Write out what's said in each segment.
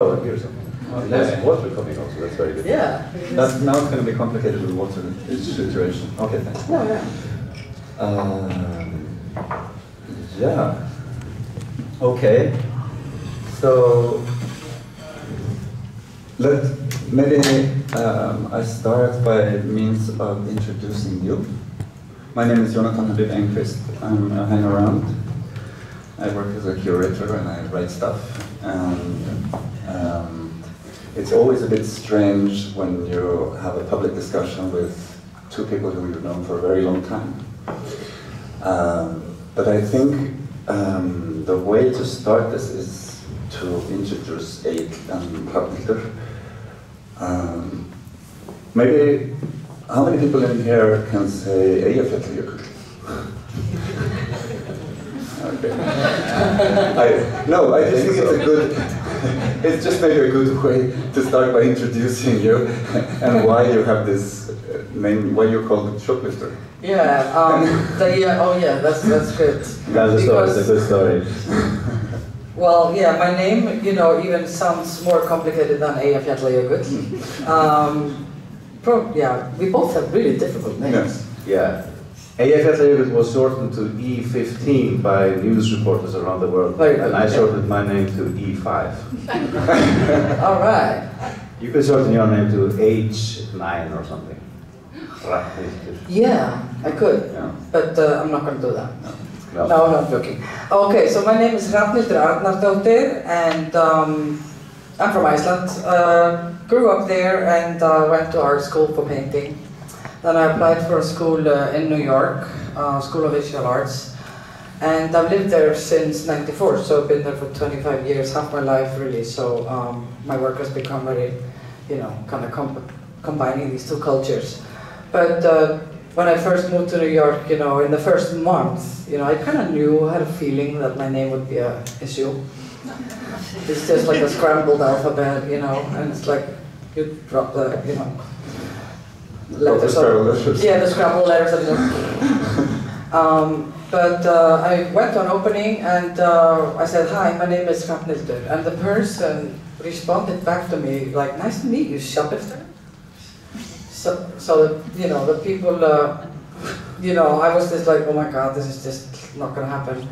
Oh, here's something. There's water coming out, so that's very good. Yeah. Now it's going to be complicated with water situation. Okay, thanks. No, yeah. Yeah. Okay. So maybe I start by means of introducing you. My name is Jonatan Habib Engqvist. I'm a hang-around. I work as a curator and I write stuff. And it's always a bit strange when you have a public discussion with two people who you've known for a very long time. But I think the way to start this is to introduce Egill and Hrafnhildur. Maybe, how many people in here can say Eyjafjallajökull? Okay. I just think it's a good, it's just maybe a good way to start by introducing you and why you have this name, why you're called Shoplifter. Yeah, oh yeah, that's good. That's a story, it's a good story. Well, yeah, my name, you know, even sounds more complicated than Eyjafjallajökull. Yeah, we both have really difficult names. Yes. Yeah. Eyjafjallajökull was shortened to E15 by news reporters around the world, and I shortened my name to E5. All right. You could shorten your name to H9 or something. Hrafnhildur. Yeah, I could, Yeah. but I'm not going to do that. No. No, I'm not joking. Okay, so my name is Hrafnhildur Arnardóttir, and I'm from Iceland. Grew up there and went to art school for painting. Then I applied for a school in New York, School of Visual Arts, and I've lived there since '94, so I've been there for 25 years, half my life really, so my work has become very, you know, kind of combining these two cultures. But when I first moved to New York, you know, in the first month, you know, I kind of knew, had a feeling that my name would be an issue. It's just like a scrambled alphabet, you know, and it's like, you drop the, you know, letters. Yeah, the scrambled letters. But I went to an opening and I said, "Hi, my name is Hrafnhildur," and the person responded back to me like, "Nice to meet you, Shoplifter." So you know, the people, you know, I was just like, "Oh my God, this is just not going to happen."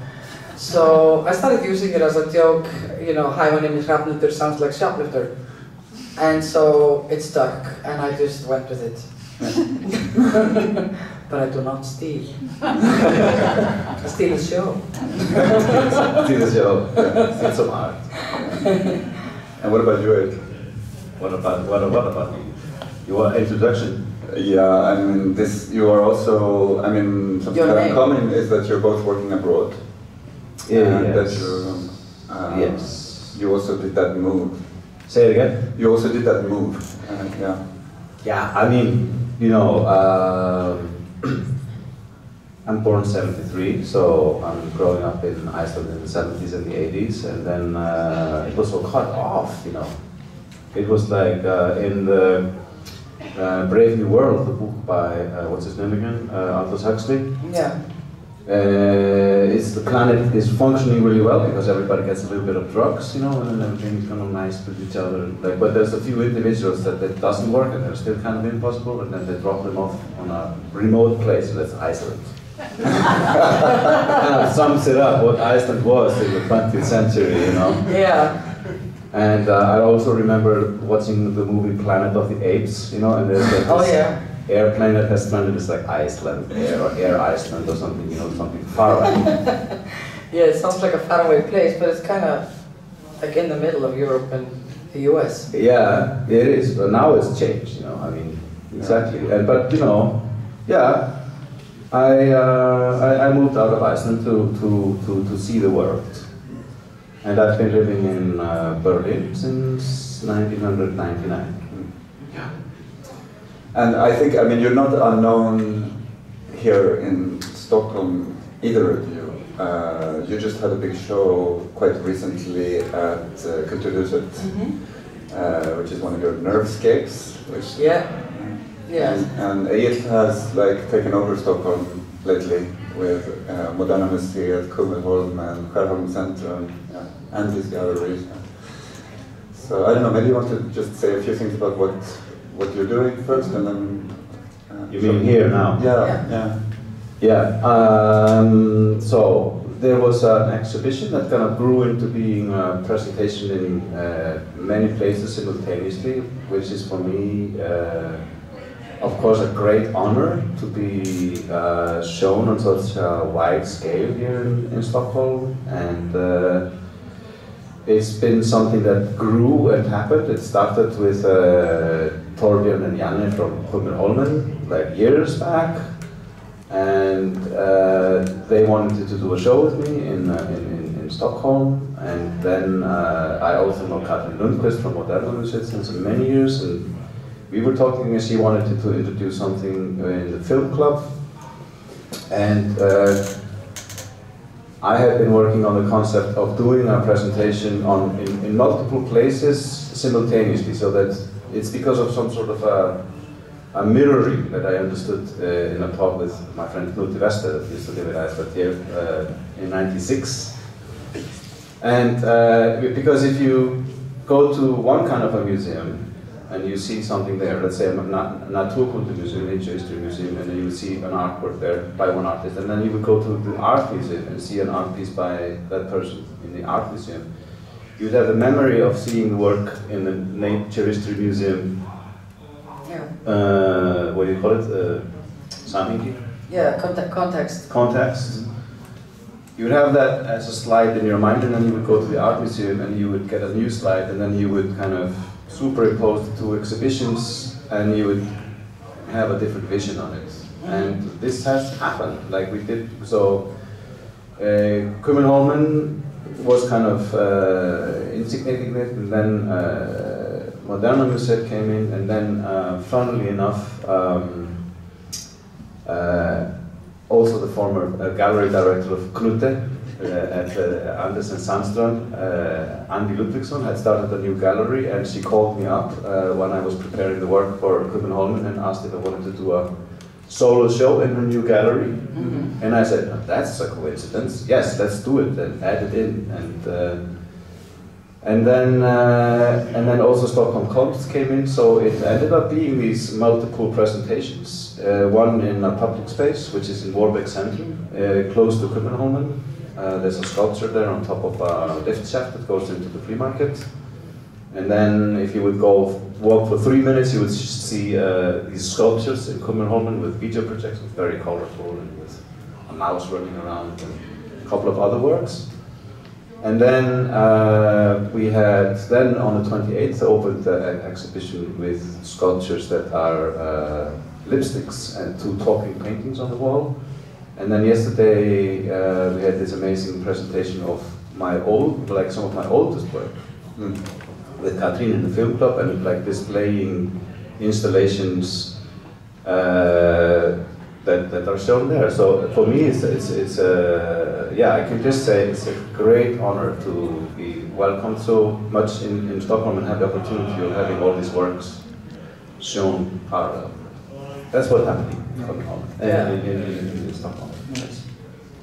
So I started using it as a joke, you know, "Hi, my name is Hrafnhildur," sounds like Shoplifter. And so it stuck, and I just went with it. But I do not steal. I steal a show. Steal a show. Yeah. Steal some art. And what about you, Egill? What about you? Your introduction? Yeah, I mean, this, you are also, I mean, something that in common is that you're both working abroad. Yeah, and yes. that you, Yes. You also did that move. Say it again? You also did that move, yeah. Yeah, I mean, you know, I'm born '73, so I'm growing up in Iceland in the '70s and the '80s, and then it was all cut off, you know. It was like in the Brave New World, the book by, what's his name again? Aldous Huxley. Yeah. The planet is functioning really well because everybody gets a little bit of drugs, you know, and then everything's kind of nice with each other. Like, but there's a few individuals that doesn't work and they're still kind of impossible, and then they drop them off on a remote place, that's Iceland. Kind of sums it up what Iceland was in the 20th century, you know. Yeah. And I also remember watching the movie Planet of the Apes, you know, and there's like this airplane that has landed, it's like Iceland, or Air Iceland or something, you know, something far away. Yeah, it sounds like a faraway place, but it's kind of like in the middle of Europe and the US. Yeah, it is, but now it's changed, you know, I mean, exactly. And, but, you know, yeah, I moved out of Iceland to see the world. And I've been living in Berlin since 1999. Yeah. And I think, I mean, you're not unknown here in Stockholm, either of you. You just had a big show quite recently at Kulturhuset, which is one of your nervescapes. Which, yeah. And Egill has like taken over Stockholm lately with Moderna Museet, Kummelholm and Skärholmscentrum, and his galleries. So I don't know, maybe you want to just say a few things about what you're doing first, and then... you mean here now? Yeah. So there was an exhibition that kind of grew into being a presentation in many places simultaneously, which is for me, of course, a great honor to be shown on such a wide scale here in Stockholm. And it's been something that grew and happened. It started with Torbjörn and Janne from Kummerholmen, like years back. And they wanted to do a show with me in Stockholm, and then I also know Katrin Lundqvist from Moderator since many years, and we were talking and she wanted to introduce something in the film club, and I had been working on the concept of doing a presentation in multiple places simultaneously, so that it's because of some sort of a mirroring that I understood in a talk with my friend Knut Wester, that used to live in Iceland here in '96. And because if you go to one kind of a museum and you see something there, let's say a Naturkundemuseum, Nature History Museum, and then you see an artwork there by one artist, and then you would go to the art museum and see an art piece by that person in the art museum, you'd have the memory of seeing the work in the Nature History Museum. What do you call it? Samhengi? Yeah, context. Context. You would have that as a slide in your mind, and then you would go to the art museum and you would get a new slide, and then you would kind of superimpose the two exhibitions, and you would have a different vision on it. And this has happened, like we did. So Kummerholmen was kind of insignificant, and then Modern Museet came in, and then, funnily enough, also the former gallery director of Knute at Andersen Sandstrand, Andy Ludvigsson, had started a new gallery, and she called me up when I was preparing the work for Kummerholmen and asked if I wanted to do a solo show in her new gallery. Mm-hmm. And I said, that's a coincidence. Yes, let's do it, and add it in. And then also Stockholm Konst came in, so it ended up being these multiple presentations. One in a public space, which is in Warbeck Centrum, close to Kummerholmen. There's a sculpture there on top of a lift shaft that goes into the flea market. And then if you would go walk for 3 minutes, you would see these sculptures in Kummerholmen with video projections, very colorful, and with a mouse running around, and a couple of other works. And then we had, then on the 28th, opened the exhibition with sculptures that are lipsticks and 2 talking paintings on the wall. And then yesterday we had this amazing presentation of some of my oldest work with Katrin in the film club, and like displaying installations that are shown there. So for me, it's I can just say it's a great honor to be welcomed so much in Stockholm and have the opportunity of having all these works shown parallel. That's what happened in Stockholm. Yes.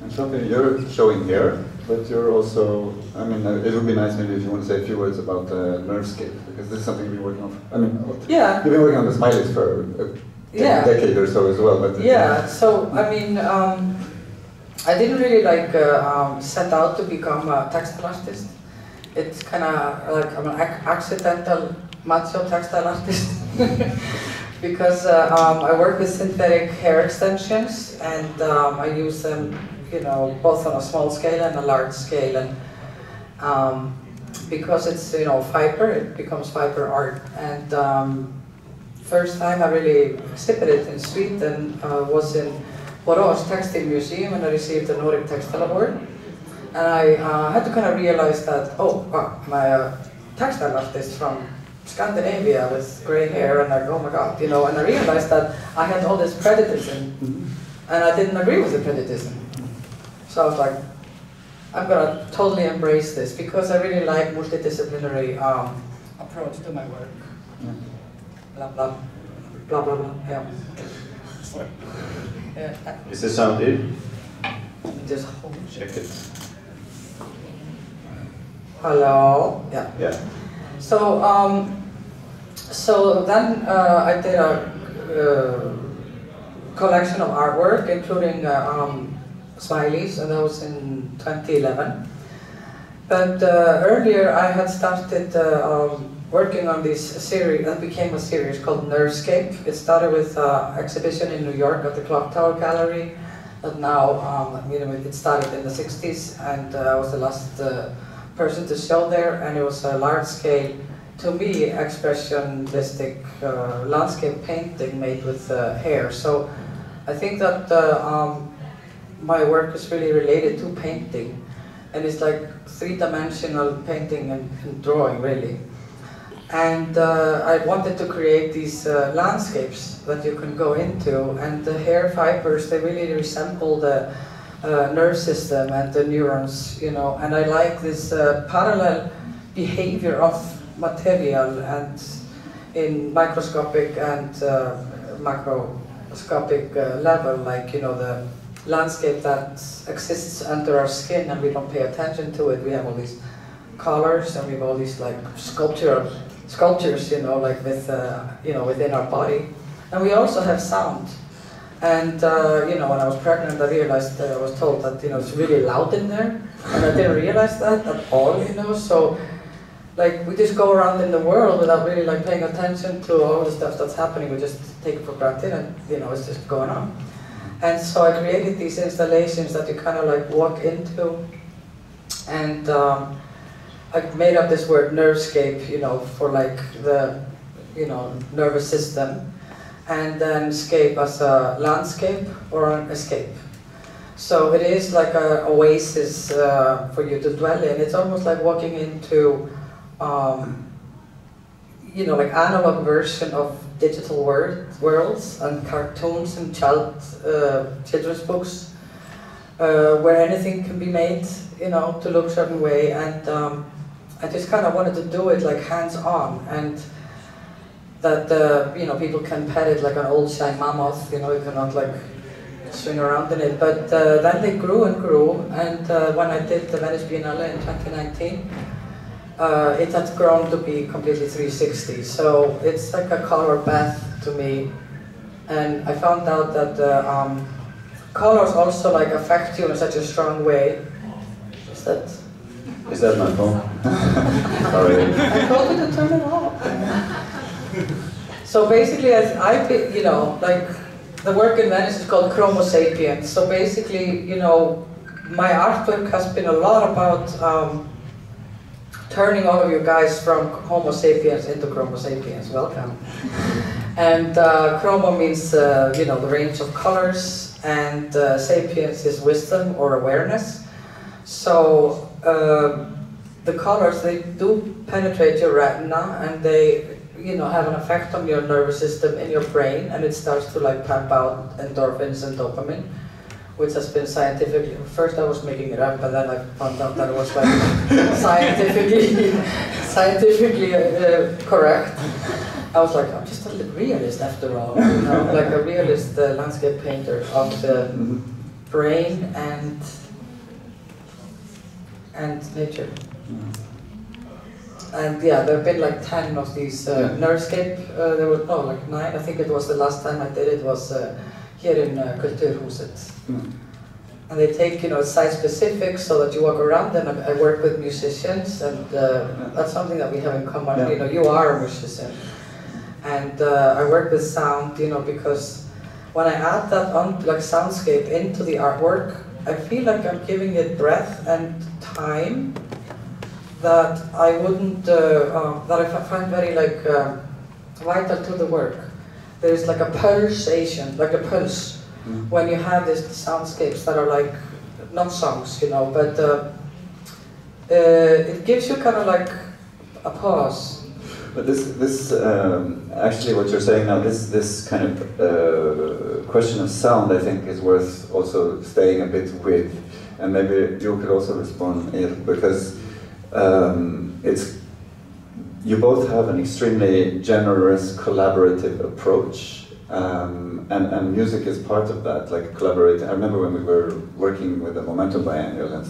And Shoplifter, you're showing here, but you're also, I mean, it would be nice maybe if you want to say a few words about Nervescape, because this is something you've been working on. You've been working on the smileys for a decade or so as well. But so I mean, I didn't really set out to become a textile artist. It's kind of like I'm an accidental macho textile artist because I work with synthetic hair extensions, and I use them, both on a small scale and a large scale, and because it's fiber, it becomes fiber art. And first time I really exhibited it in Sweden was in Borås Textile Museum, and I received the Nordic Textile Award. And I had to kind of realize that, my textile artist from Scandinavia with grey hair, and oh my god, and I realized that I had all this prejudice, and I didn't agree with the prejudice. So I was like, I'm gonna totally embrace this, because I really like multidisciplinary approach to my work. Blah blah blah blah blah. Yeah. Is this sound good? Just hold. Check it. Hello. Yeah. Yeah. So then I did a collection of artwork, including smileys, and that was in 2011. But earlier I had started working on this series that became a series called Nervescape. It started with an exhibition in New York at the Clock Tower Gallery. But now, it started in the 60s, and I was the last person to show there, and it was a large-scale, to me, expressionistic landscape painting made with hair. So I think that my work is really related to painting, and it's like three-dimensional painting and drawing, really. And I wanted to create these landscapes that you can go into, and the hair fibers, they really resemble the nerve system and the neurons, and I like this parallel behavior of material and in microscopic and macroscopic level, like, the landscape that exists under our skin and we don't pay attention to it. We have all these colors and we have all these like sculptures, like with, within our body. And we also have sound. And, when I was pregnant, I realized, I was told that, it's really loud in there. And I didn't realize that at all, so, like, we just go around in the world without really, like, paying attention to all the stuff that's happening. We just take it for granted and, it's just going on. And so I created these installations that you kind of, like, walk into. And I made up this word, nervescape, for, like, the, nervous system. And then scape as a landscape or an escape. So it is like an oasis for you to dwell in. It's almost like walking into, like analog version of digital worlds and cartoons and children's books, where anything can be made, to look a certain way. And I just kind of wanted to do it like hands-on, and that people can pet it like an old shy mammoth, you cannot like swing around in it. But then they grew and grew, and when I did the Venice Biennale in 2019, it had grown to be completely 360. So it's like a color bath to me, and I found out that colors also like affect you in such a strong way. Is that my phone? Sorry. I told you to turn it off. So basically, like the work in Venice is called Chromo Sapiens. So basically, my artwork has been a lot about turning all of you guys from Homo sapiens into Chromo Sapiens. Welcome. And chromo means, the range of colors, and sapiens is wisdom or awareness. So the colors, they do penetrate your retina, and they have an effect on your nervous system in your brain, and it starts to like pump out endorphins and dopamine, which has been scientifically, first I was making it up, and then I found out that it was like scientifically correct. I was like, I'm just a realist after all, like a realist landscape painter of the brain and nature. And yeah, there have been like 10 of these Nervescape. There were like 9. I think it was the last time I did it was here in Kulturhuset. And they take site specific so that you walk around. And I work with musicians, and that's something that we have in common. Yeah. You are a musician, and I work with sound. Because when I add that on like soundscape into the artwork, I feel like I'm giving it breath and time that I wouldn't, that I find very like vital to the work. There's like a pulsation, like a pulse, when you have these soundscapes that are like, not songs, but it gives you kind of like a pause. But this actually what you're saying now, this kind of question of sound, I think is worth also staying a bit with, and maybe you could also respond, because you both have an extremely generous collaborative approach, and music is part of that, like collaborating. I remember when we were working with the Momentum Biennial, and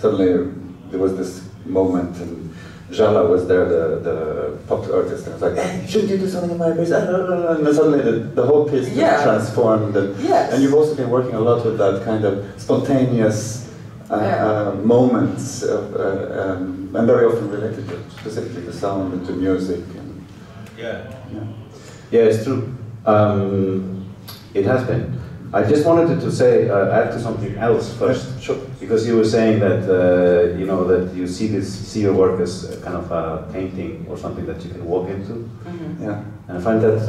suddenly there was this moment, and Jala was there, the popular artist, and I was like, hey, shouldn't you do something in my piece? And then suddenly the whole piece just transformed. And, and you've also been working a lot with that kind of spontaneous moments, and very often related to specifically the sound and to music. And, yeah, it's true. It has been. I just wanted to say, add to something else first, sure. Because you were saying that you know that you see your work as a kind of a painting or something that you can walk into. Mm-hmm. Yeah, and I find that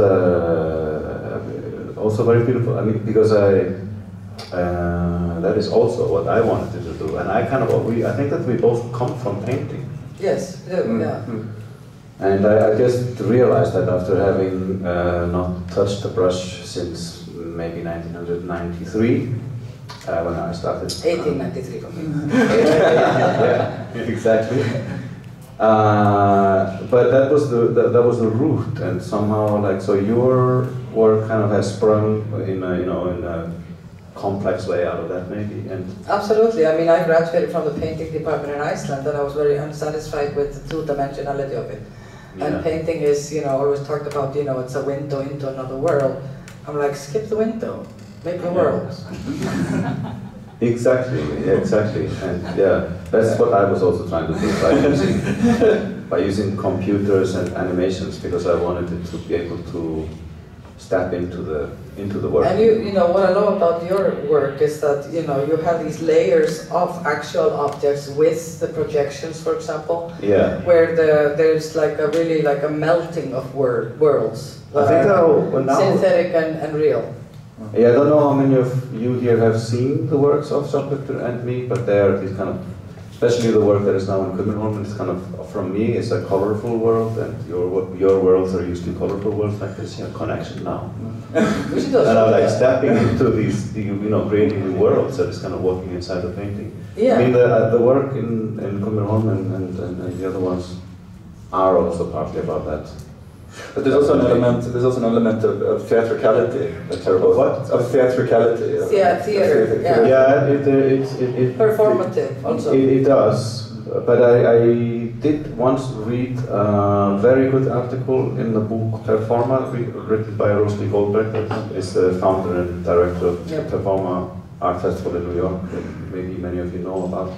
also very beautiful. I mean, because that is also what I wanted to do, and I think that we both come from painting. Yes, yeah. And I just realized that after having not touched the brush since maybe 1993, when I started. 1893 for me. Yeah, exactly. But that was the root, and somehow so your work kind of has sprung in a complex way out of that maybe. And absolutely. I mean, I graduated from the painting department in Iceland, and I was very unsatisfied with the two-dimensionality of it. And painting is, always talked about, it's a window into another world. I'm like, skip the window, make the world. Exactly, and that's what I was also trying to do by using computers and animations, because I wanted it to be able to step into the work. And what I love about your work is that you have these layers of actual objects with the projections, for example. Yeah. Where there's like a melting of worlds. I think now synthetic and real. Yeah, I don't know how many of you here have seen the works of Shoplifter and me, but they are these kind of, especially the work that is now in Kummelholm, it's kind of, from me, it's a colorful world, and your worlds are usually colorful worlds like this, connection now. And I'm stepping into these, creating new worlds that is kind of walking inside the painting. Yeah. I mean, the work in Kummelholm and the other ones are also partly about that. But there's also an element. There's also an element of theatricality. Of theatricality. Theater. Yeah. It performative also. It does. But I did once read a very good article in the book Performa, written by Rosalie Goldberg, that is the founder and director of the Performa Art Festival in New York, that maybe many of you know about.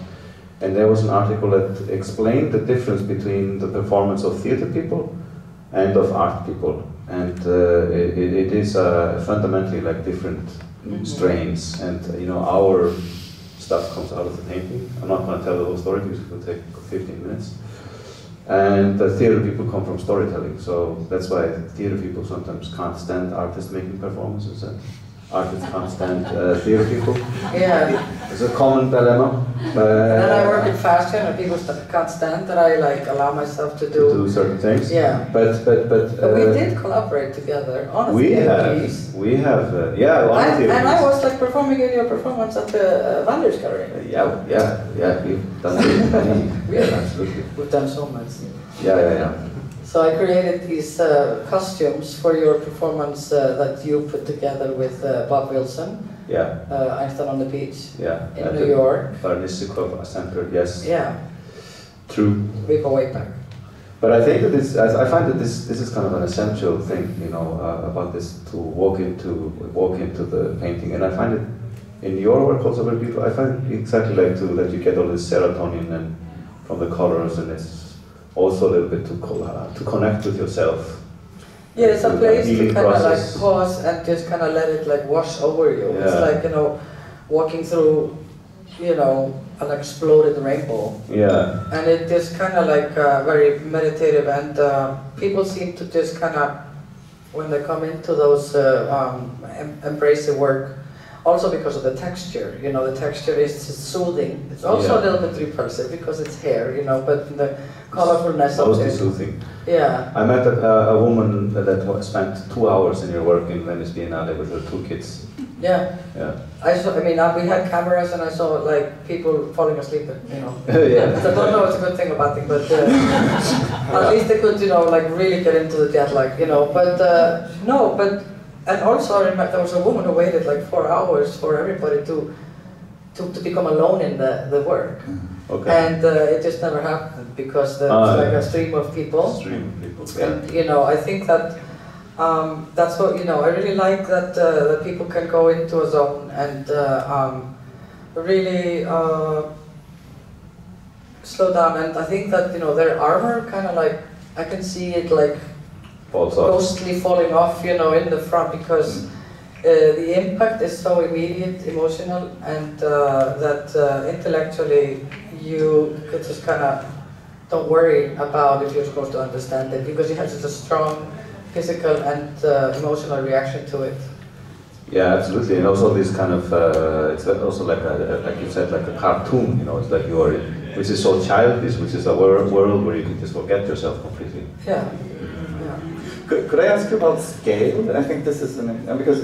And there was an article that explained the difference between the performance of theater people and of art people, and it is fundamentally different strains, and our stuff comes out of the painting. I'm not going to tell the whole story because it will take 15 minutes. And the theater people come from storytelling, so that's why theater people sometimes can't stand artists making performances, and artists can't stand theater people. Yeah. It's a common dilemma. And then I work in fashion, and people can't stand that I allow myself to do certain things. Yeah. But we did collaborate together on a theater piece. We have, on a theater and piece. I was performing in your performance at the Vanders Gallery. Yeah, we've done it. Absolutely. We've done so much. Yeah. So I created these costumes for your performance that you put together with Bob Wilson. Yeah. Einstein on the Beach. Yeah. In New York. Barnisikov Center, yes. Yeah. True. We go way back. But I think that I find that this is kind of an essential thing, about this, to walk into the painting, and I find it in your work also very beautiful. I find exactly that you get all this serotonin and from the colors, and it's also a little bit to connect with yourself. Yeah, it's a place to kind of pause and just kind of let it wash over you. Yeah. It's like, walking through, an exploded rainbow. Yeah. And it just kind of very meditative, and people seem to just kind of, when they come into those, embrace the work, also because of the texture. The texture is soothing. It's also a little bit repulsive because it's hair, but the colorfulness of it. Mostly soothing. Yeah. I met a woman that spent 2 hours in your work in Venice Biennale with her 2 kids. Yeah. Yeah. We had cameras, and I saw people falling asleep. Yeah. I don't know it's a good thing or bad thing, but at least they could, really get into the jet lag, and also I remember there was a woman who waited 4 hours for everybody to to become alone in the work. Okay. And it just never happened because there's like a stream of people. And you know, I think that that's what, you know, I really like that that people can go into a zone and really slow down. And I think that, you know, their armor kind of like, I can see it like ghostly falling off, you know, in the front, because the impact is so immediate, emotional, and that intellectually you could just kind of don't worry about if you're supposed to understand it, because you have such a strong physical and emotional reaction to it. Yeah, absolutely, and also this kind of it's also like like you said, like a cartoon. You know, it's like you're in, which is so childish, which is a world where you can just forget yourself completely. Yeah. Could I ask you about scale? I think this is because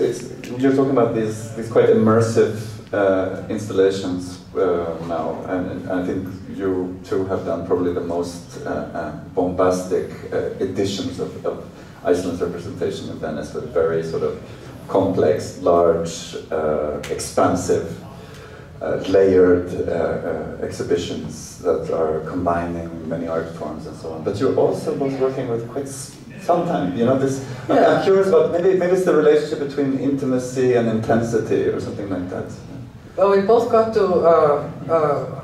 you're talking about these quite immersive installations now, and I think you two have done probably the most bombastic editions of Iceland's representation in Venice, with very sort of complex, large, expansive, layered exhibitions that are combining many art forms and so on. But you're also both working with quite sometimes, you know, this. Yeah. I'm curious about maybe it's the relationship between intimacy and intensity or something like that. Well, we both got to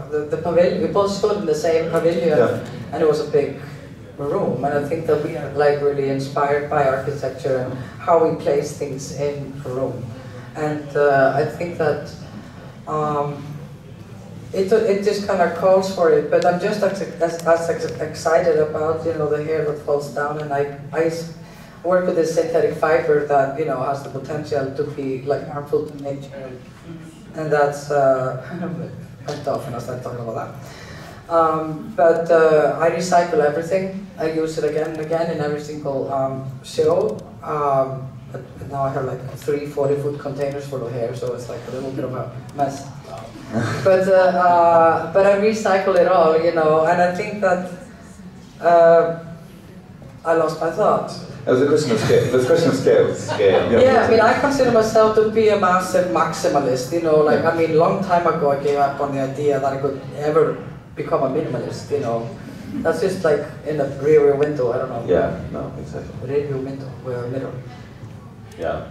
the pavilion. We both stood in the same pavilion, and it was a big room. And I think that we are like really inspired by architecture and how we place things in a room. And I think that it just kind of calls for it. But I'm just as excited about, you know, the hair that falls down. And I work with this synthetic fiber that, you know, has the potential to be like harmful to nature. And that's went off when I started talking about that. But I recycle everything. I use it again and again in every single show. But now I have like 3 40-foot containers full of hair, so it's like a little bit of a mess. But I recycle it all, you know, and I think that I lost my thought. It was a question of scale. It was a question of scale. Yeah, I mean, I consider myself to be a massive maximalist, you know, like, I mean, a long time ago I gave up on the idea that I could ever become a minimalist, you know. That's just like in the rear window, I don't know. Yeah, no, exactly. Rear window, mirror. Yeah.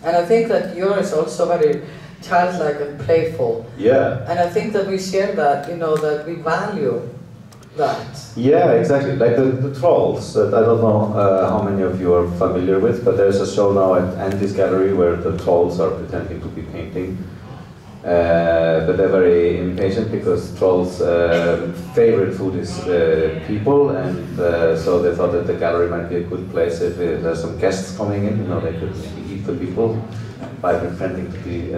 And I think that yours is also very childlike and playful. Yeah. And I think that we share that, you know, that we value that. Yeah, exactly. Like the trolls, that I don't know how many of you are familiar with, but there's a show now at Andy's Gallery where the trolls are pretending to be painting. But they're very impatient because trolls' favorite food is people, and so they thought that the gallery might be a good place if there's some guests coming in, you know, they could eat the people by pretending to be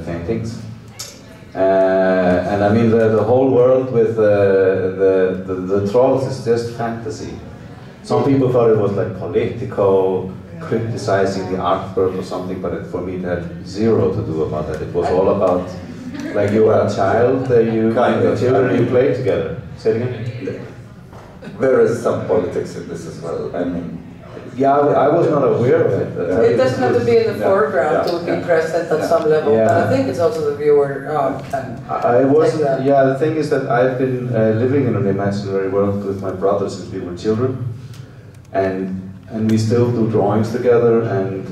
paintings. And I mean, the whole world with the trolls is just fantasy. Some people thought it was like political, criticizing the art world or something, but for me it had zero to do about that. It was all about, like, you are a child, you play together. Say it again? There is some politics in this as well. I mean, yeah, I was not aware of it. It doesn't have to be in the foreground to be present at some level, but I think it's also the viewer can take that. Yeah, the thing is that I've been living in an imaginary world with my brother since we were children, and we still do drawings together, and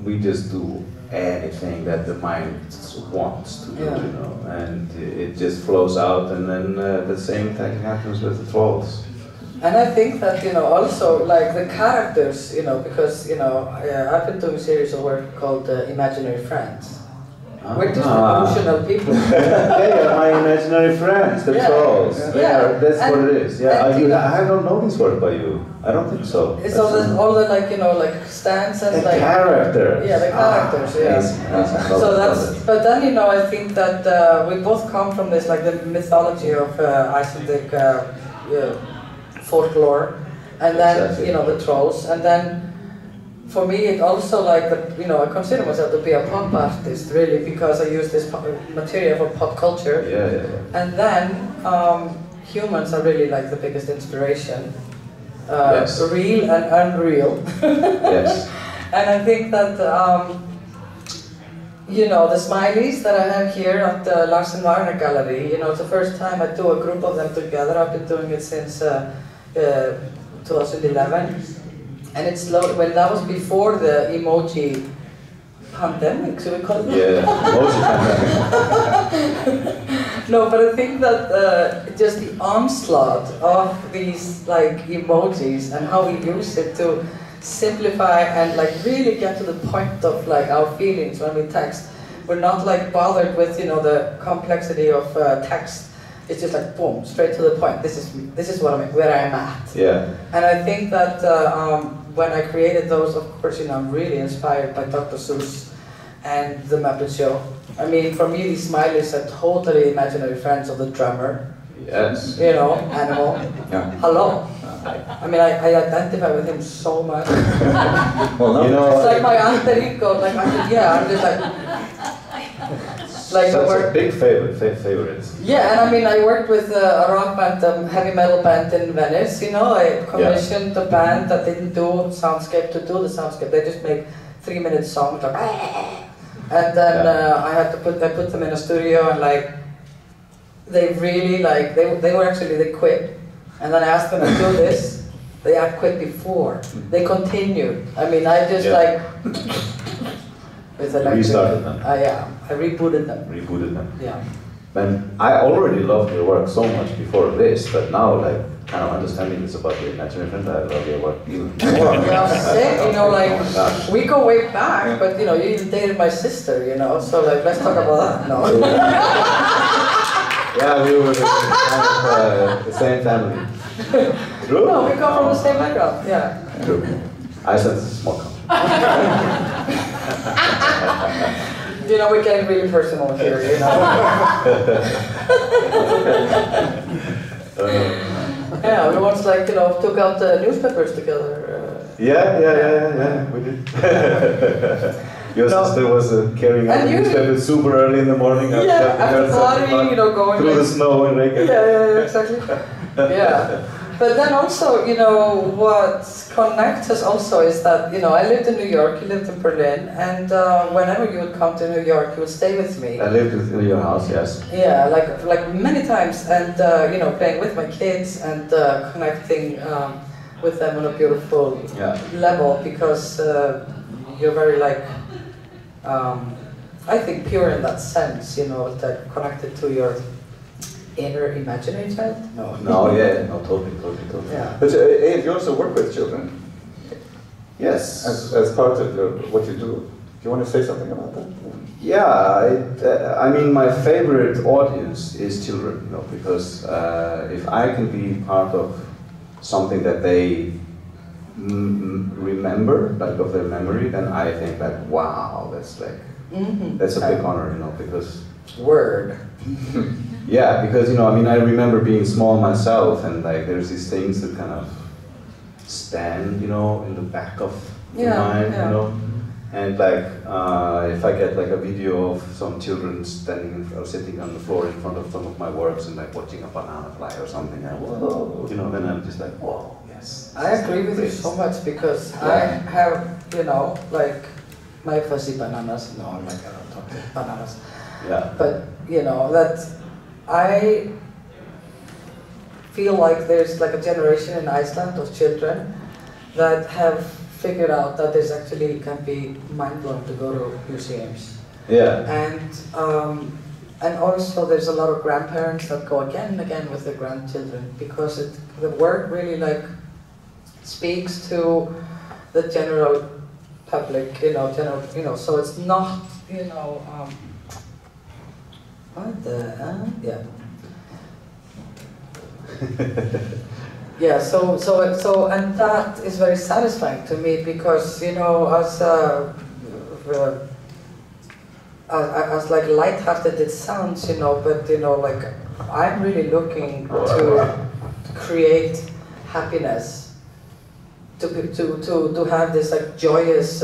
we just do anything that the mind wants to do, you know, and it just flows out, and then the same thing happens with the trolls. And I think that, you know, also, like, the characters, you know, because, you know, I've been doing a series of work called Imaginary Friends. We're just emotional people. They are my imaginary friends, the trolls. That's what it is. Yeah, I don't know this word by you. I don't think so. It's all the like, you know, like stands and the like characters. Yeah, the characters. So that's. But then, you know, I think that we both come from this, like, the mythology of Icelandic folklore, and then you know, the trolls, and then. For me, it also, like, you know, I consider myself to be a pop artist, really, because I use this material for pop culture. And then humans are really like the biggest inspiration, real and unreal. Yes. And I think that you know, the smileys that I have here at the Larsen Warner Gallery, you know, it's the first time I do a group of them together. I've been doing it since 2011. And it's well, that was before the emoji pandemic, should we call it? Yeah, emoji pandemic. No, but I think that just the onslaught of these like emojis and how we use it to simplify and like really get to the point of like our feelings when we text. We're not like bothered with, you know, the complexity of text. It's just like boom, straight to the point. This is what where I'm at. Yeah. And I think that when I created those, of course, you know, I'm really inspired by Dr. Seuss and the Muppet Show. I mean, for me, these smileys are totally imaginary friends of the drummer. Yes. You know, animal. Yeah. Hello. I mean, I identify with him so much. Well, no. You know, It's like my alter ego. Like, I'm just like so it's a big favorite. Yeah, and I mean, I worked with a rock band, heavy metal band in Venice. You know, I commissioned a band that didn't do soundscape to do the soundscape. They just make 3-minute songs like, and then I put them in a studio, and like they really like they quit, and then I asked them to do this. They had quit before. They continued. I mean, I just like with electric. Restarted them. Yeah, I rebooted them. Rebooted them. Yeah. And I already loved your work so much before this, but now, like, kind of understanding this about the imaginary friend, I love your work even more. Yeah, sick, you know, like, we go way back, but, you know, you even dated my sister, you know, so, like, let's talk about that. No. Yeah, we were kind of the same family. True? No, we come from the same background, yeah. True. Iceland is a small country. You know, we're getting really personal here, you know. Yeah, we once, like, you know, took out the newspapers together. Yeah, we did. Your sister was carrying out the newspaper super early in the morning. After partying, you know, going through like, the snow in Reykjavik. Yeah, exactly. Yeah. But then also, you know, what connects us also is that, you know, I lived in New York, you lived in Berlin, and whenever you would come to New York, you would stay with me. I lived in your house, yes. Yeah, like many times, and, you know, playing with my kids and connecting with them on a beautiful level, because you're very, like, I think pure in that sense, you know, that connected to your inner imaginary child? No, totally. Yeah. But Egill, you also work with children. Yes. As part of what you do. Do you want to say something about that? Yeah, I mean, my favorite audience is children, you know, because if I can be part of something that they remember, like of their memory, then I think like, wow, that's like, that's a big honor, you know, because... Word. Yeah, because, you know, I mean, I remember being small myself, and like there's these things that kind of stand, you know, in the back of the mind, you know, and like if I get like a video of some children standing or sitting on the floor in front of some of my works and like watching a banana fly or something, and whoa, you know, then I'm just like, whoa, yes. I agree with you so much, because I have, you know, like my fuzzy bananas. No, I'm like, I don't talk to bananas. Yeah. But, you know, that I feel like there's like a generation in Iceland of children that have figured out that there's actually can be mind-blowing to go to museums. Yeah. And also there's a lot of grandparents that go again and again with their grandchildren, because the work really like speaks to the general public, you know, so it's not, you know, yeah, so and that is very satisfying to me, because, you know, as like lighthearted it sounds, you know, but, you know, like I'm really looking to create happiness, to have this like joyous,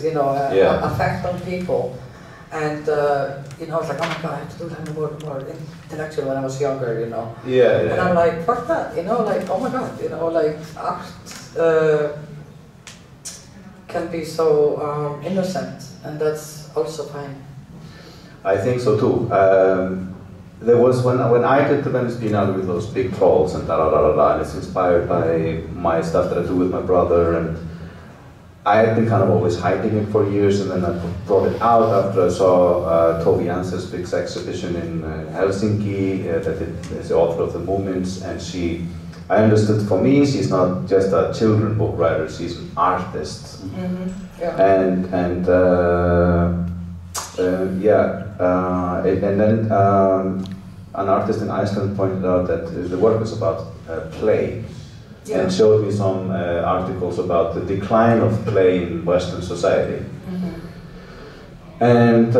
you know, effect on people. And, you know, I was like, oh my God, I have to do that more intellectual when I was younger, you know. Yeah. And I'm like, fuck that, you know, like, oh my God, you know, like, art can be so innocent, and that's also fine. I think so too. There was when I did the Venice Biennale with those big trolls and and it's inspired by my stuff that I do with my brother, and I had been kind of always hiding it for years, and then I brought it out after I saw Tove Jansson's big exhibition in Helsinki that is the author of the movements, and I understood for me she's not just a children's book writer, she's an artist. Mm-hmm. Yeah. And then an artist in Iceland pointed out that the work was about play, and showed me some articles about the decline of play in Western society. Mm-hmm. And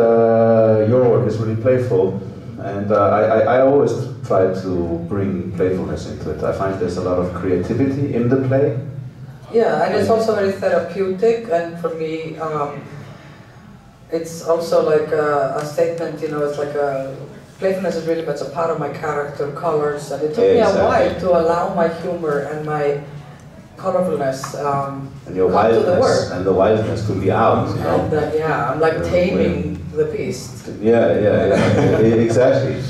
your work is really playful, and I always try to bring playfulness into it. I find there's a lot of creativity in the play. Yeah, and it's also very therapeutic, and for me, it's also like a statement, you know, it's like playfulness is really much a part of my character, colors, and it took me a while to allow my humor and my colorfulness and your wildness and the wildness to be out, you know. And yeah, I'm like taming the beast. Yeah, exactly.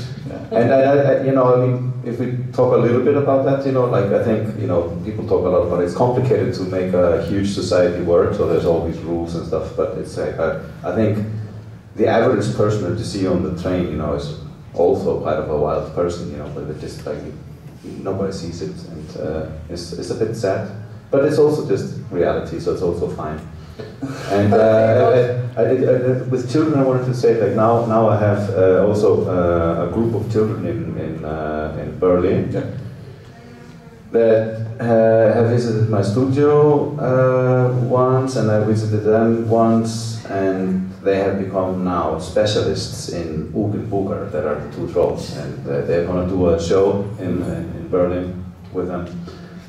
And I, you know, I mean, if we talk a little bit about that, you know, like I think, you know, people talk a lot about it's complicated to make a huge society work, so there's all these rules and stuff, but it's like, I think the average person that you see on the train, you know, is also quite of a wild person, you know, but it just like, nobody sees it, and it's a bit sad, but it's also just reality, so it's also fine. And with children, I wanted to say, like now I have also a group of children in Berlin that have visited my studio once, and I visited them once, and they have become now specialists in Ugg and Bugger, that are the two trolls, and they're going to do a show in Berlin with them,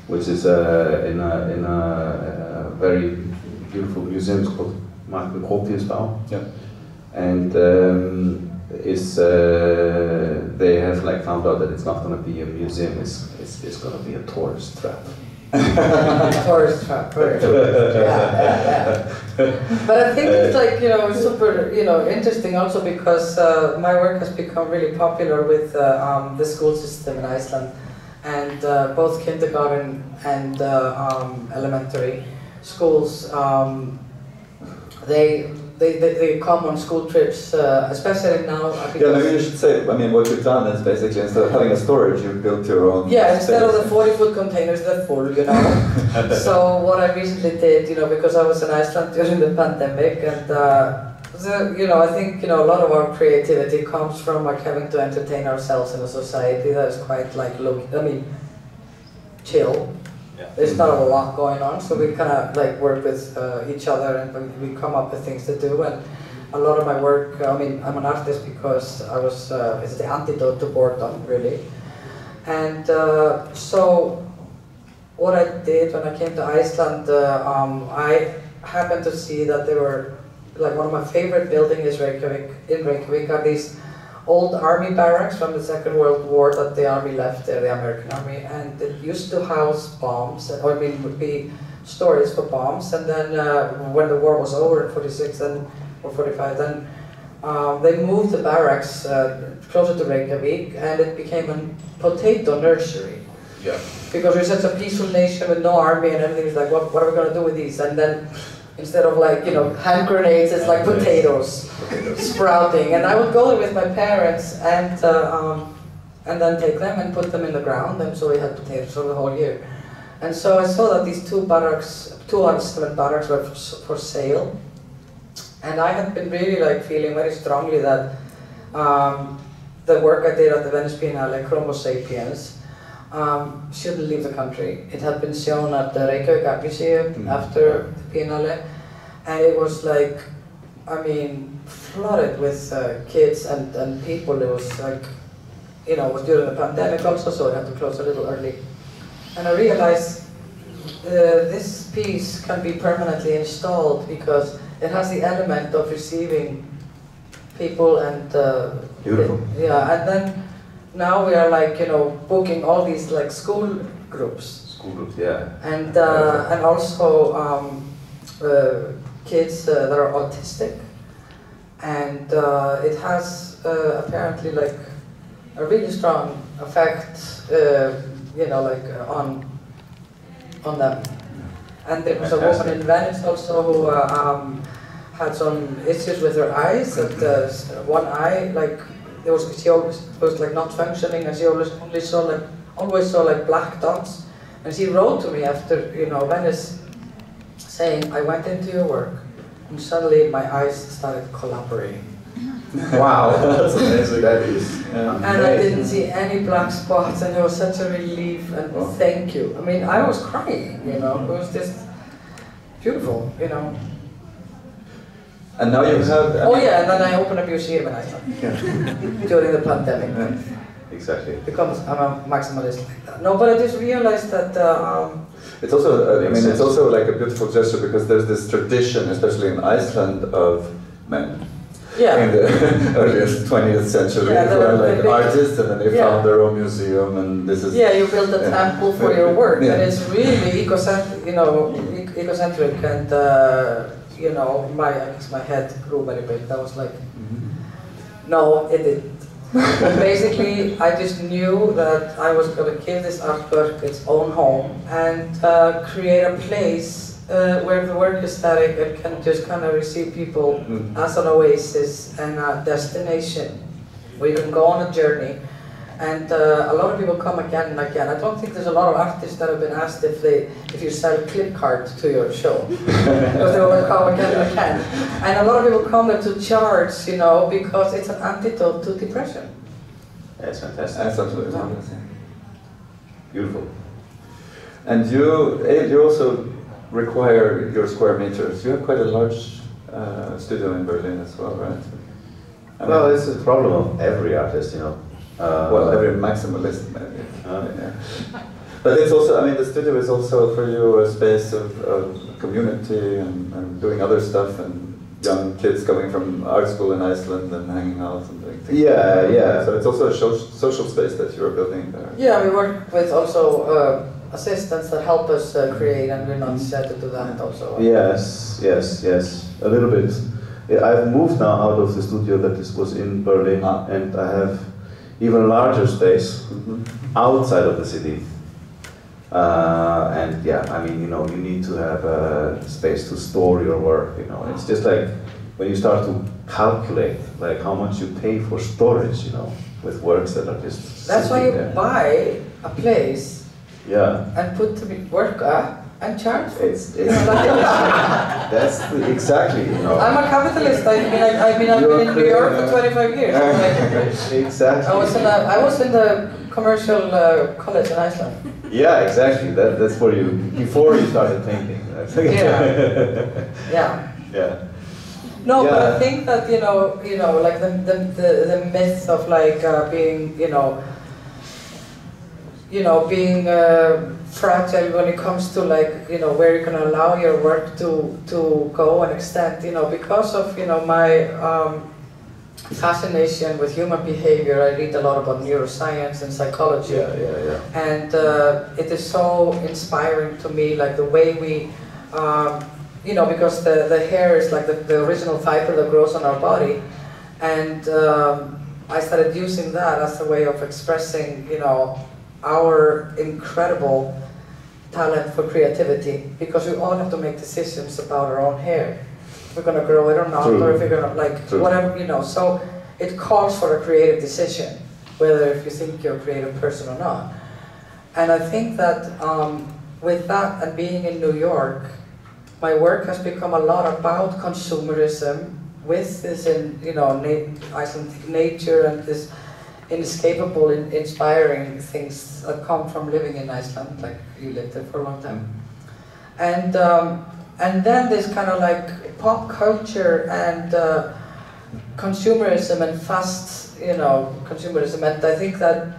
which is in a very beautiful museum called Martin Gropiusbau. Yeah. And they have like found out that it's not going to be a museum, it's going to be a tourist trap. Tourist trap, right. Yeah. But I think it's like, you know, super, you know, interesting also because my work has become really popular with the school system in Iceland, and both kindergarten and elementary schools, they come on school trips, especially now. Yeah, maybe you should say, I mean, what you've done is basically, instead of having a storage, you've built your own. Yeah, instead of the 40-foot containers, they're full, you know. So what I recently did, you know, because I was in Iceland during the pandemic, and you know, I think, you know, a lot of our creativity comes from like having to entertain ourselves in a society that is quite like, chill. There's not a lot going on, so we kind of like work with each other, and we come up with things to do. And a lot of my work, I mean, I'm an artist because I was, it's the antidote to boredom, really. And so what I did when I came to Iceland, I happened to see that there were, like, one of my favorite buildings in Reykjavik are these old army barracks from the Second World War that the army left there, the American army, and it used to house bombs, or I mean, would be storage for bombs. And then when the war was over in 46 or 45, then they moved the barracks closer to Reykjavik, and it became a potato nursery. Yeah. Because we're such a peaceful nation with no army and everything, is like, what are we going to do with these? And then instead of like, you know, hand grenades, it's like potatoes sprouting. And I would go with my parents and then take them and put them in the ground, and so we had potatoes for the whole year. And so I saw that these two cement barracks were for sale. And I had been really like feeling very strongly that the work I did at the Venice Biennale, Homo sapiens, shouldn't leave the country. It had been shown at the Reykjavik Art Museum after the Biennale, and it was like, I mean, flooded with kids and people. It was like, you know, it was during the pandemic also, so I had to close a little early. And I realized this piece can be permanently installed because it has the element of receiving people and beautiful. Yeah, and then now we are like, you know, booking all these like school groups. School groups, yeah. And also kids that are autistic, and it has apparently like a really strong effect, you know, like on them. And there was a woman in Venice also who had some issues with her eyes. That one eye, like she always was like not functioning, and she always saw like black dots. And she wrote to me after, you know, Venice, saying, "I went into your work, and suddenly my eyes started collaborating." Wow, that's amazing. That is. And I didn't see any black spots, and it was such a relief, and thank you. I mean, I was crying, you know, it was just beautiful, you know. And now you have... Oh yeah, and then I opened a museum in Iceland during the pandemic. Exactly. Because I'm a maximalist like that. No, but I just realized that... it's also, I mean, it's also like a beautiful gesture, because there's this tradition, especially in Iceland, of men. Yeah. In the earliest 20th century, Yeah, who are like big, artists, and then they yeah. found their own museum, and this is... Yeah, you build a temple for your work, Yeah. and it's really egocentric, you know, egocentric, and you know, I guess my head grew very big. That was like, no, it didn't. Basically, I just knew that I was going to give this artwork its own home and create a place where the work is static and can just kind of receive people as an oasis and a destination where you can go on a journey. And a lot of people come again and again. I don't think there's a lot of artists that have been asked if you sell clip cards to your show, because they will come again and again. And a lot of people come there to charge, you know, because it's an antidote to depression. That's fantastic. That's absolutely fantastic. Beautiful. And you also require your square meters. You have quite a large studio in Berlin as well, right? Well, it's a problem of every artist, you know. Well, every maximalist, maybe. Yeah. But it's also, I mean, the studio is also for you a space of community and doing other stuff, and young kids coming from art school in Iceland and hanging out and doing things. Yeah, yeah. So it's also a social space that you're building there. Yeah, we work with also assistants that help us create, and we're not sad to do that also. Yes, yes, yes. A little bit. I've moved now out of the studio that was in Berlin, and I have even larger space outside of the city. And yeah, I mean, you know, you need to have a space to store your work, you know. It's just like when you start to calculate like how much you pay for storage, you know, with works that are just That's why you there. buy a place, yeah, and put the work up and charge for it. it's You know, like that's exactly, you know. I'm a capitalist. I've been in New York for 25 years. Exactly. I was in the commercial college in Iceland. Yeah, exactly. That's where you, before you started painting. Yeah. Yeah. Yeah. No, but Yeah. I think that you know, like the myth of like being, being fragile when it comes to like, where you can allow your work to go and extend, because of, my fascination with human behavior. I read a lot about neuroscience and psychology. Yeah. And it is so inspiring to me, like the way we, because the hair is like the original fiber that grows on our body. And I started using that as a way of expressing, our incredible talent for creativity, because we all have to make decisions about our own hair. If we're going to grow it or not, or if we're going to, whatever, so it calls for a creative decision, whether if you think you're a creative person or not. And I think that with that and being in New York, my work has become a lot about consumerism with this, Icelandic nature and this inescapable, inspiring things that come from living in Iceland, like you lived there for a long time. And then this kind of like pop culture and consumerism and fast, consumerism. And I think that,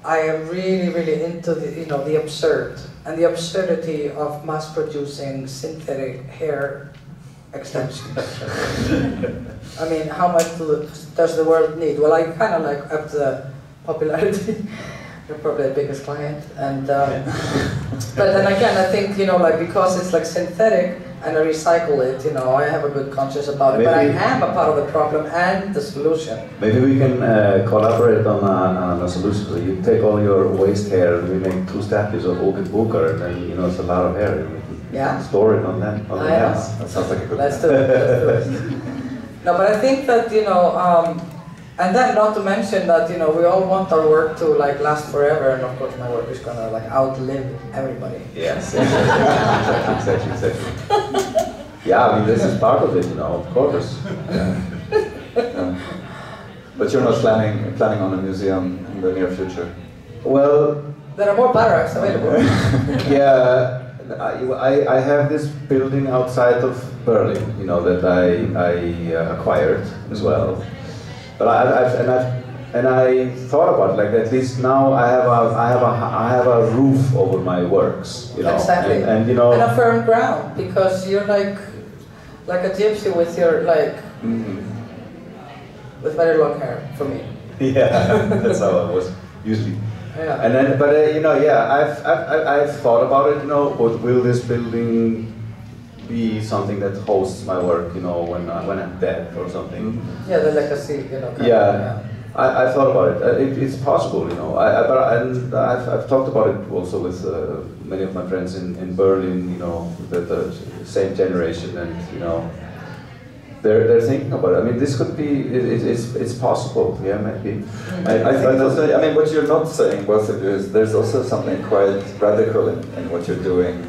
I am really, really into the absurd and the absurdity of mass producing synthetic hair extensions. I mean, how much does the world need? Well, I kind of like up the popularity. You're probably the biggest client, and But then again, I think, you know, like, because it's like synthetic and I recycle it, you know, I have a good conscience about it. Maybe, but I am a part of the problem and the solution. Maybe we can collaborate on a solution. So you take all your waste hair and we make 2 statues of Åke Booker, and then, you know, it's a lot of hair. And we can store it on that. On the house. That sounds like a good Let's do it. Let's do it. No, but I think that, you know, and then not to mention that, you know, we all want our work to like last forever, and of course my work is gonna like outlive everybody. Yes, exactly. Yeah, I mean, this is part of it, you know, of course. Yeah. But you're not planning on a museum in the near future? Well, there are more barracks available. Yeah, I have this building outside of Berlin, you know, that I acquired as well. But I thought about it, like at least now I have a roof over my works, you know. Exactly. And you know, and a firm ground, because you're like a gypsy with your like with very long hair for me. Yeah, that's how I was usually. Yeah. And then, but you know, yeah, I've thought about it. You know, will this building be something that hosts my work? You know, when I'm dead or something. Yeah, the legacy. You know. Yeah. I've thought about it. It's possible, you know. But I've talked about it also with many of my friends in Berlin. You know, the same generation, and you know, they're thinking about it. I mean, this could be. It's possible. Yeah, maybe. I think also, I mean, what you're not saying, both of you, is there's also something quite radical in what you're doing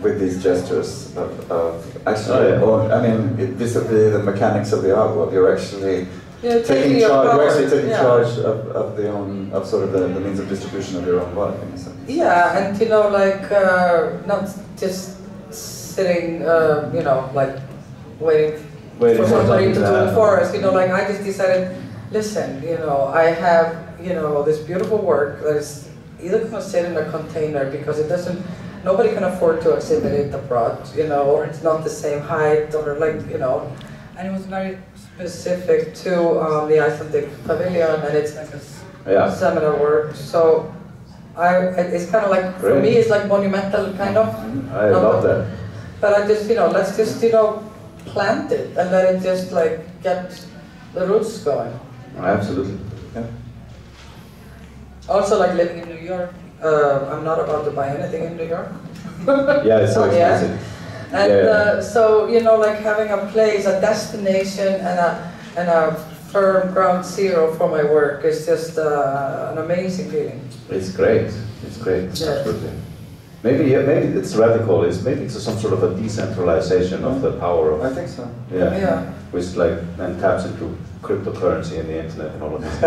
with these gestures of actually. I mean, vis-a-vis the mechanics of the artwork, you're actually. Yeah, taking charge. You're actually taking charge of sort of the means of distribution of your own work, in a sense. Yeah, and you know, like not just sitting, you know, like waiting for somebody to do it for us. You know, like I just decided, listen, you know, I have, you know, this beautiful work that is either going to sit in a container because it doesn't. Nobody can afford to exhibit it abroad, you know, or it's not the same height, or like, you know, and it was very specific to the Icelandic pavilion, and it's like a seminar work. So it's kind of like, for me, it's like monumental kind of. I love that. But I just, you know, let's just, you know, plant it and let it just like get the roots going. Absolutely. Yeah. Also, like living in New York, I'm not about to buy anything in New York. Yeah, it's so expensive. Yeah. And so, you know, like having a place, a destination, and a firm ground zero for my work is just an amazing feeling. It's great. It's great. Yeah. Absolutely. Maybe it's radical. Maybe it's some sort of a decentralization of the power of. I think so. Yeah. Which like then taps into cryptocurrency and the internet and all of this.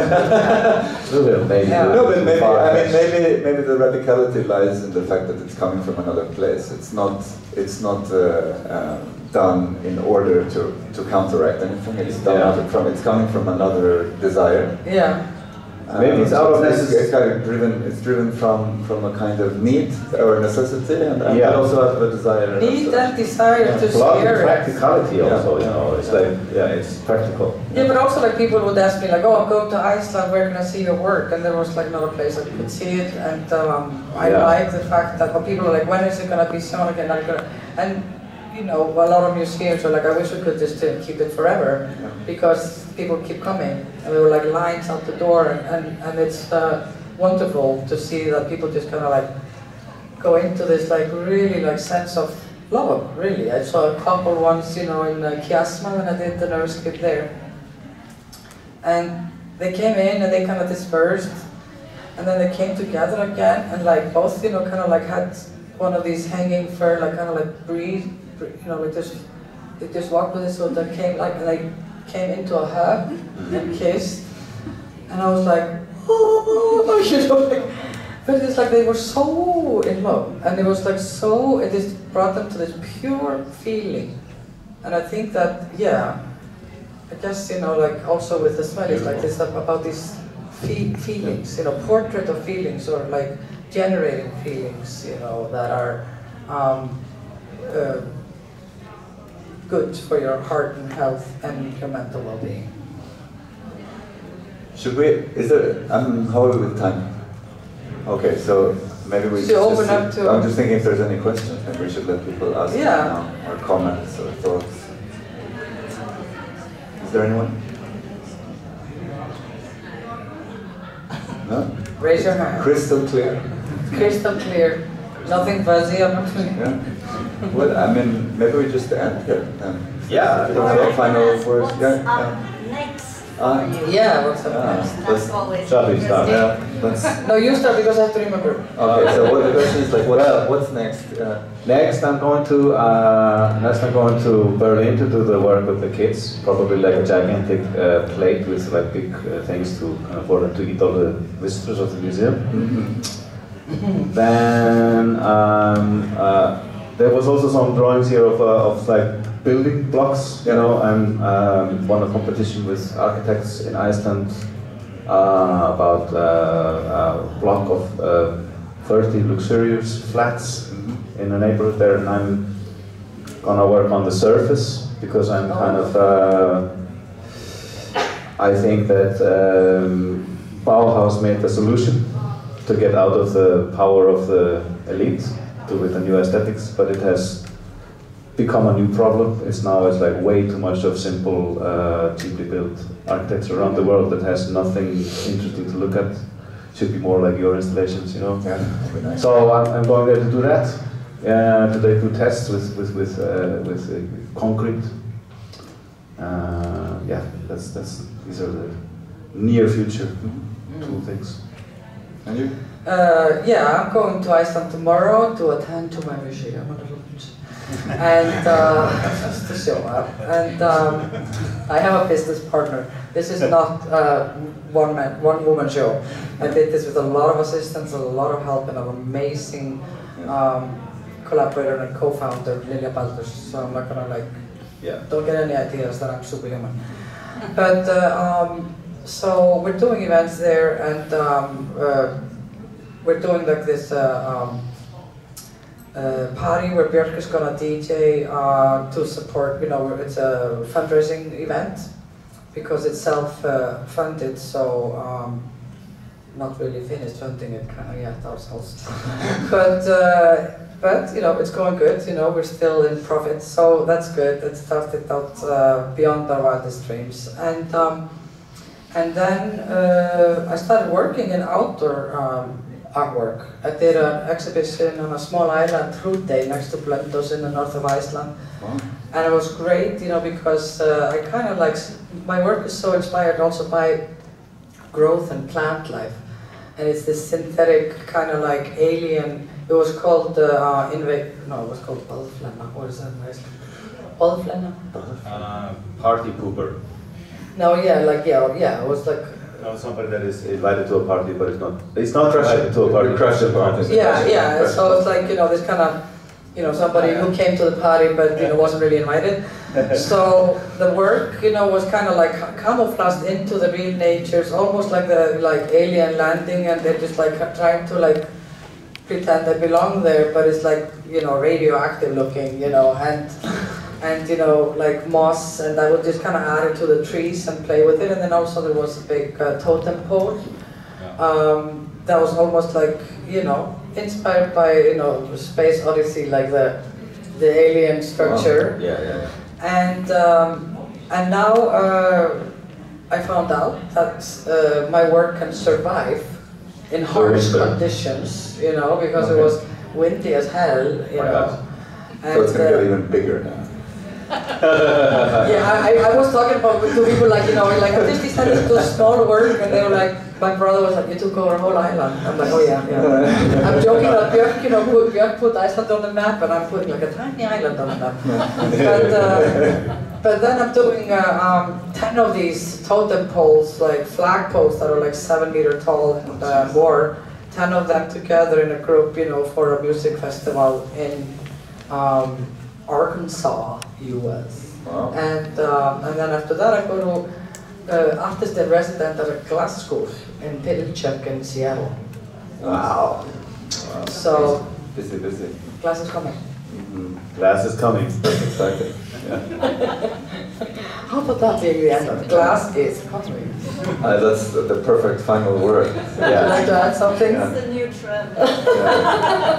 Maybe. Yeah. No, but maybe I mean maybe the radicality lies in the fact that it's coming from another place. It's not done in order to counteract anything. It's done from. It's coming from another desire. Yeah. Maybe it's out of necessity. It's kind of driven. It's driven from a kind of need or necessity, and also out of a desire. Need and desire to share. Share Practicality also, you know. It's like it's practical. Yeah, but also like people would ask me like, oh, I'm going to Iceland. Where can I see your work? And there was like another place I could see it, and I like the fact that people are like, when is it going to be shown again? And you know, a lot of museums are like, I wish we could just keep it forever, because people keep coming, and there were like lines out the door, and it's wonderful to see that people just kind of like go into this like really like sense of love. Really, I saw a couple once, you know, in Kiasma when I did the nurse kit there, and they came in and they kind of dispersed, and then they came together again, and like both, you know, kind of like had one of these hanging fur, like kind of like breathe. You know, they just walked with it, so they came like, and they came into a hug and kissed, and I was like, oh, you know, like, but it's like they were so in love, and it was like so, it just brought them to this pure feeling, and I think that, I guess, you know, like also with the smell, it's like this about these feelings, you know, portrait of feelings, or like generating feelings, you know, that are good for your heart and health and your mental well-being. Should we, how are we with time? Okay, so maybe we should open up to... I'm just thinking if there's any questions, maybe we should let people ask now, or comments or thoughts. Is there anyone? No? Raise your hand. Crystal clear. Crystal clear. Nothing fuzzy or nothing. Yeah. Well, I mean, maybe we just end here. Yeah. Final words. Next. Yeah, what's up next? That's always. Shall we start? Yeah. No, you start because I have to remember. Okay. So what the question is like, what's next? Next, I'm going to Berlin to do the work with the kids. Probably like a gigantic plate with like big things to for them to eat all the visitors of the museum. Then there was also some drawings here of like building blocks. You know, and won a competition with architects in Iceland about a block of 30 luxurious flats in a neighborhood there, and I'm gonna work on the surface because I'm kind of I think that Bauhaus made the solution to get out of the power of the elite with the new aesthetics, but it has become a new problem. It's like way too much of simple, cheaply built architecture around the world that has nothing interesting to look at. Should be more like your installations, you know. Yeah, that'd be nice. So I'm going there to do that. Today do tests with concrete. Yeah, these are the near future two things. And you? Yeah, I'm going to Iceland tomorrow to attend to my museum and just to show up. And I have a business partner. This is not one woman show. I did this with a lot of assistance, a lot of help, and an amazing collaborator and co-founder, Liljevalchs. So I'm not gonna don't get any ideas that I'm superhuman. But so we're doing events there, and we're doing like this party where Björk is gonna DJ to support. You know, it's a fundraising event because it's self-funded. So not really finished funding it kind of yet ourselves, but you know, it's going good. You know, we're still in profit, so that's good. It started out beyond our wildest dreams, and then I started working in outdoor artwork. I did an exhibition on a small island, Hrútey, next to Blönduós in the north of Iceland. Wow. And it was great, you know, because I kind of like, my work is so inspired also by growth and plant life. And it's this synthetic kind of like alien, it was called, it was called Ballflenna. What is that in Iceland? Ballflenna? Party pooper. No, yeah, it was like... No, somebody that is invited to a party, but it's not invited to a party. Crush the party. Yeah, so it's like, you know, this kind of, you know, somebody who came to the party but, you know, wasn't really invited. So the work, you know, was kind of like camouflaged into the real natures, almost like the alien landing, and they're just like trying to like pretend they belong there, but it's like, you know, radioactive looking, you know, and you know, like moss, and I would just kind of add it to the trees and play with it. And then also there was a big totem pole that was almost like, you know, inspired by, you know, Space Odyssey, like the alien structure. Wow. Yeah. And now I found out that my work can survive in harsh conditions, you know, because it was windy as hell, you know. And, so it's going to get even bigger now. Yeah, I was talking about to people like, you know, like I just decided to do small work, and they were like, my brother was like, you took over a whole island. I'm like, oh yeah. I'm joking that Björk, you know, Björk put Iceland on the map, and I'm putting like a tiny island on the map. But then I'm doing 10 of these totem poles, like flag poles that are like 7 meters tall and more. 10 of them together in a group, you know, for a music festival in Arkansas, US. Wow. And then after that I go to artist in resident at a glass school in Liljevalchs in Seattle. Wow. So busy. Glass is coming. Glass is coming. That's exciting. Yeah. How about that being the end of glass is pottery? That's the perfect final word. Would you like to add something? It's the new trend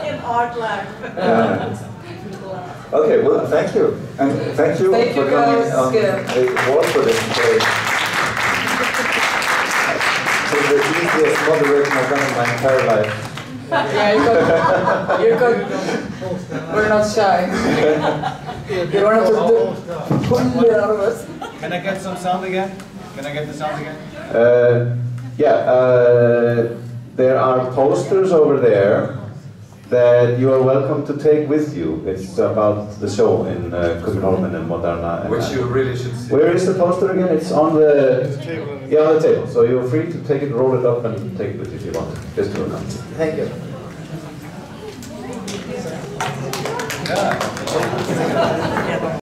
in art life. Okay, well, thank you. And thank you for coming on a walk for this day. It's the easiest moderation I've done in my entire life. Yeah, you're good. We're not shy. You wanted to pull it out of us. Can I get some sound again? Can I get the sound again? There are posters over there that you are welcome to take with you. It's about the show in Copenhagen and Moderna. Which you really should see. Where is the poster again? It's on the on the table. So you're free to take it, roll it up, and take it with you if you want. Just do it now. Thank you. Yeah.